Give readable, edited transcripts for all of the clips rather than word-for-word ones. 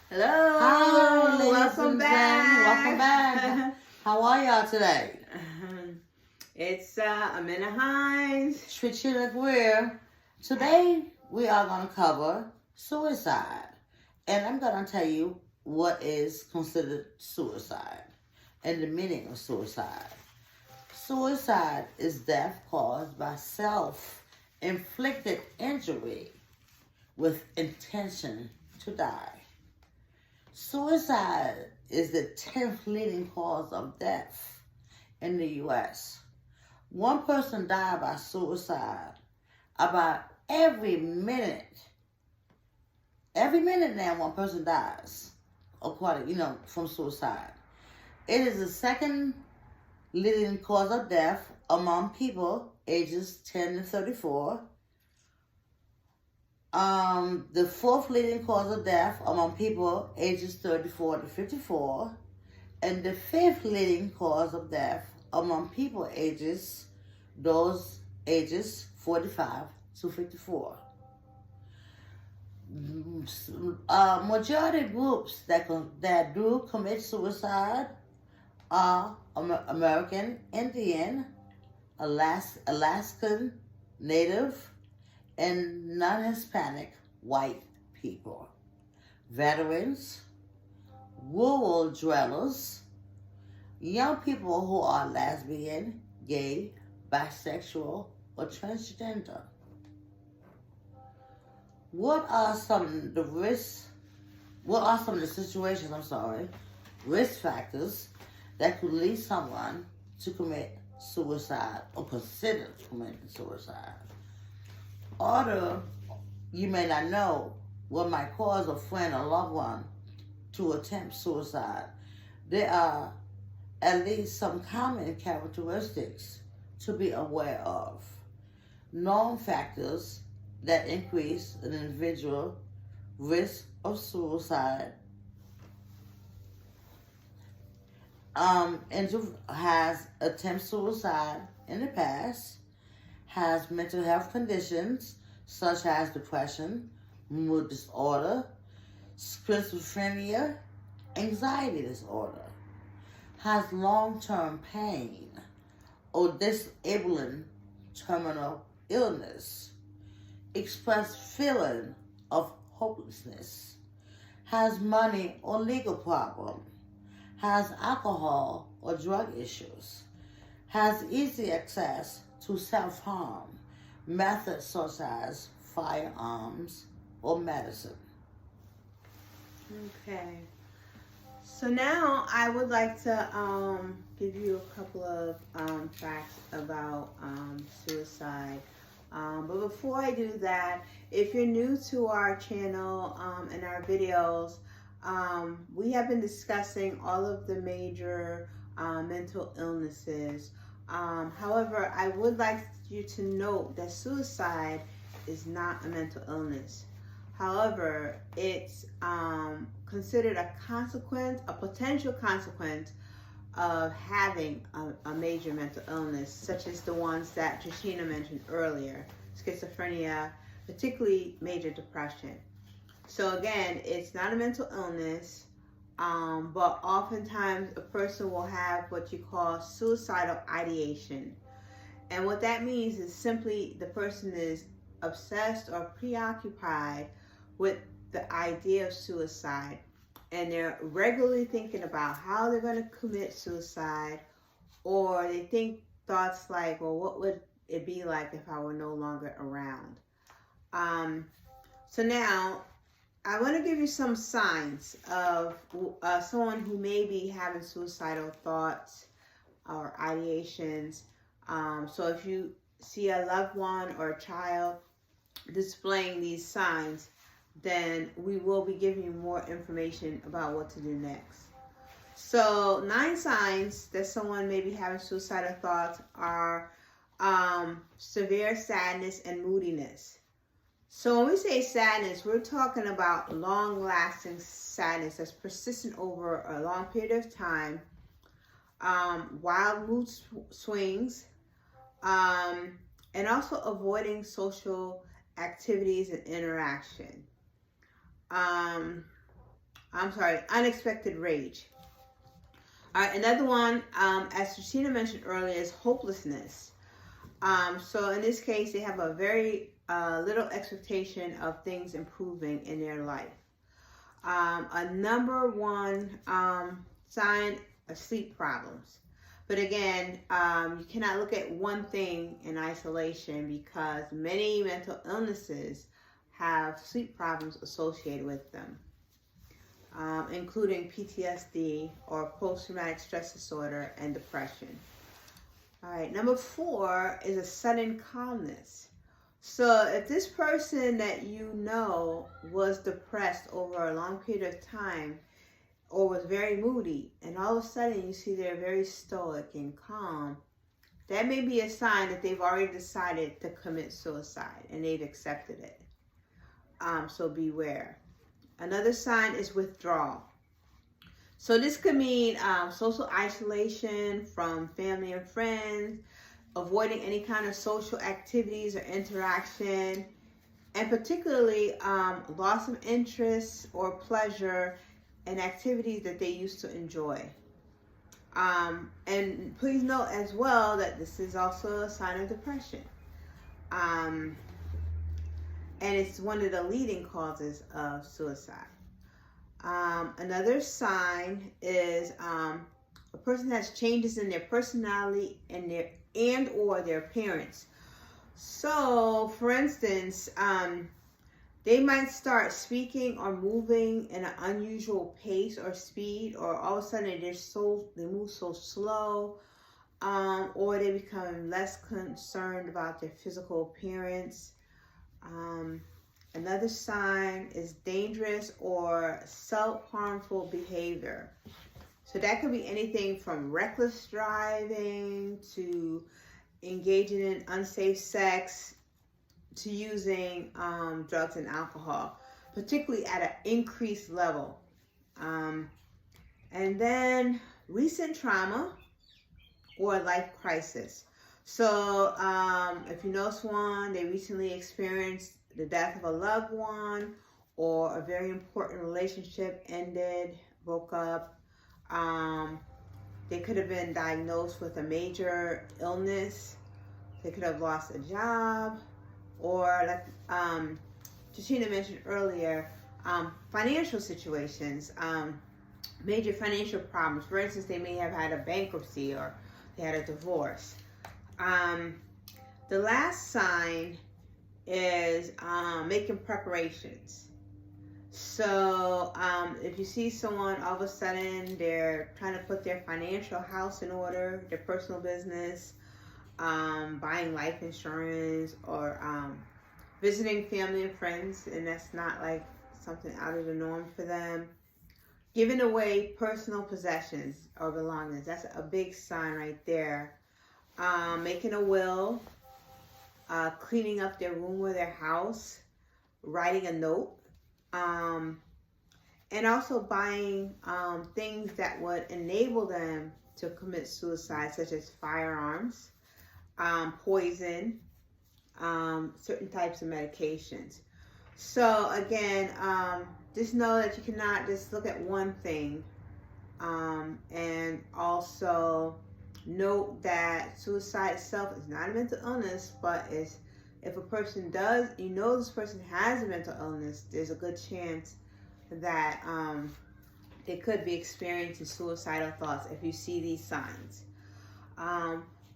Hello. Hi, ladies Welcome and back. gentlemen. Welcome back. How are y'all today? It's Amanda Hines. Tricia Greer. Today we are going to cover suicide. And I'm going to tell you what is considered suicide and the meaning of suicide. Suicide is death caused by self-inflicted injury with intention to die. Suicide is the 10th leading cause of death in the U.S. One person died by suicide about every minute. Every minute now, one person dies, according, from suicide. It is the second leading cause of death among people ages 10 to 34. The fourth leading cause of death among people ages 34 to 54, and the fifth leading cause of death among people those ages 45 to 54. Majority groups that do commit suicide are American Indian, Alaskan Native, and non-Hispanic white people, veterans, rural dwellers, young people who are lesbian, gay, bisexual, or transgender. What are some of the risk factors that could lead someone to commit suicide or consider committing suicide? Although you may not know what might cause a friend or loved one to attempt suicide, there are at least some common characteristics to be aware of. Known factors that increase an individual risk of suicide has attempted suicide in the past, has mental health conditions such as depression, mood disorder, schizophrenia, anxiety disorder, has long-term pain or disabling terminal illness, express feeling of hopelessness, has money or legal problem, has alcohol or drug issues, has easy access to self-harm, methods such as firearms or medicine. Okay. So now I would like to give you a couple of facts about suicide. But before I do that, if you're new to our channel and our videos, we have been discussing all of the major mental illnesses. However, I would like you to note that suicide is not a mental illness. However, it's considered a potential consequence of having a major mental illness, such as the ones that Trishina mentioned earlier, schizophrenia, particularly major depression. So again, it's not a mental illness, but oftentimes a person will have what you call suicidal ideation. And what that means is simply the person is obsessed or preoccupied with the idea of suicide, and they're regularly thinking about how they're going to commit suicide, or they think thoughts like, well, what would it be like if I were no longer around? So now I want to give you some signs of someone who may be having suicidal thoughts or ideations. So if you see a loved one or a child displaying these signs, then we will be giving you more information about what to do next. So 9 signs that someone may be having suicidal thoughts are severe sadness and moodiness. So when we say sadness, we're talking about long-lasting sadness that's persistent over a long period of time, wild mood swings, and also avoiding social activities and interaction. unexpected rage. All right, another one, as Christina mentioned earlier, is hopelessness. So in this case, they have a very little expectation of things improving in their life. A number one sign of sleep problems. But again, you cannot look at one thing in isolation because many mental illnesses have sleep problems associated with them, including PTSD or post-traumatic stress disorder and depression. All right, number 4 is a sudden calmness. So if this person that you know was depressed over a long period of time or was very moody, and all of a sudden you see they're very stoic and calm, that may be a sign that they've already decided to commit suicide and they've accepted it. So beware. Another sign is withdrawal. So this could mean social isolation from family and friends, avoiding any kind of social activities or interaction, and particularly loss of interest or pleasure in activities that they used to enjoy. And please note as well that this is also a sign of depression. And it's one of the leading causes of suicide. Another sign is a person has changes in their personality and or their appearance. So, for instance, they might start speaking or moving in an unusual pace or speed, or all of a sudden they move so slow, or they become less concerned about their physical appearance. Another sign is dangerous or self-harmful behavior. So that could be anything from reckless driving to engaging in unsafe sex to using drugs and alcohol, particularly at an increased level. And then recent trauma or life crisis. So if you know someone, they recently experienced the death of a loved one, or a very important relationship ended, broke up. They could have been diagnosed with a major illness. They could have lost a job, or like Tashina mentioned earlier, financial situations, major financial problems. For instance, they may have had a bankruptcy or they had a divorce. The last sign is making preparations. So if you see someone all of a sudden they're trying to put their financial house in order, their personal business, buying life insurance, or visiting family and friends, and that's not like something out of the norm for them, giving away personal possessions or belongings, that's a big sign right there. Making a will, cleaning up their room or their house, writing a note, and also buying things that would enable them to commit suicide, such as firearms, poison, certain types of medications. So again, just know that you cannot just look at one thing, and also note that suicide itself is not a mental illness, but is, if a person does, you know this person has a mental illness, there's a good chance that they could be experiencing suicidal thoughts if you see these signs.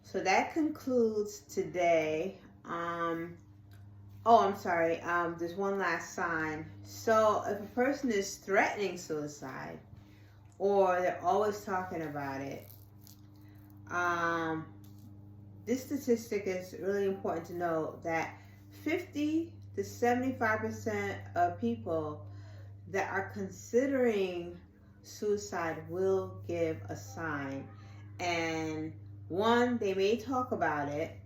So that concludes today. I'm sorry, there's one last sign. So if a person is threatening suicide, or they're always talking about it, this statistic is really important to know, that 50 to 75% of people that are considering suicide will give a sign. And one, they may talk about it.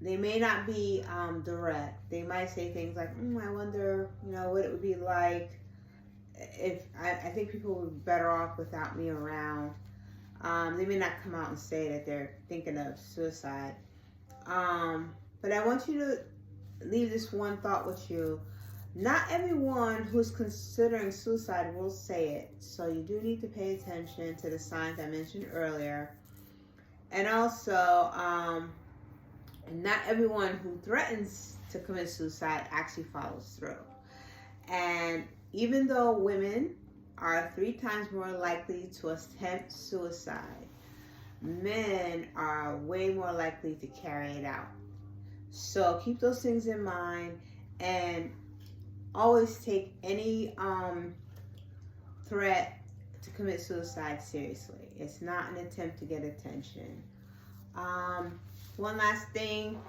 They may not be direct. They might say things like, I wonder, what it would be like if I think people would be better off without me around. They may not come out and say that they're thinking of suicide. But I want you to leave this one thought with you, not everyone who's considering suicide will say it. So you do need to pay attention to the signs I mentioned earlier. And also, not everyone who threatens to commit suicide actually follows through. And even though women are 3 times more likely to attempt suicide, men are way more likely to carry it out. So keep those things in mind, and always take any threat to commit suicide seriously. It's not an attempt to get attention. One last thing,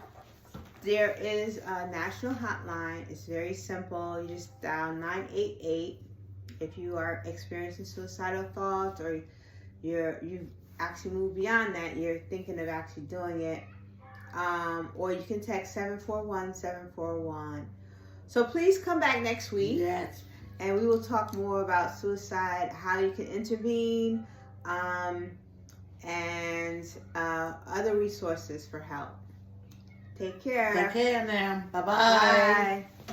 there is a national hotline. It's very simple. You just dial 988 if you are experiencing suicidal thoughts, or you've actually moved beyond that, you're thinking of actually doing it. Or you can text 741-741. So please come back next week. Yes. And we will talk more about suicide, how you can intervene, and other resources for help. Take care. Take care now. Bye-bye. Bye.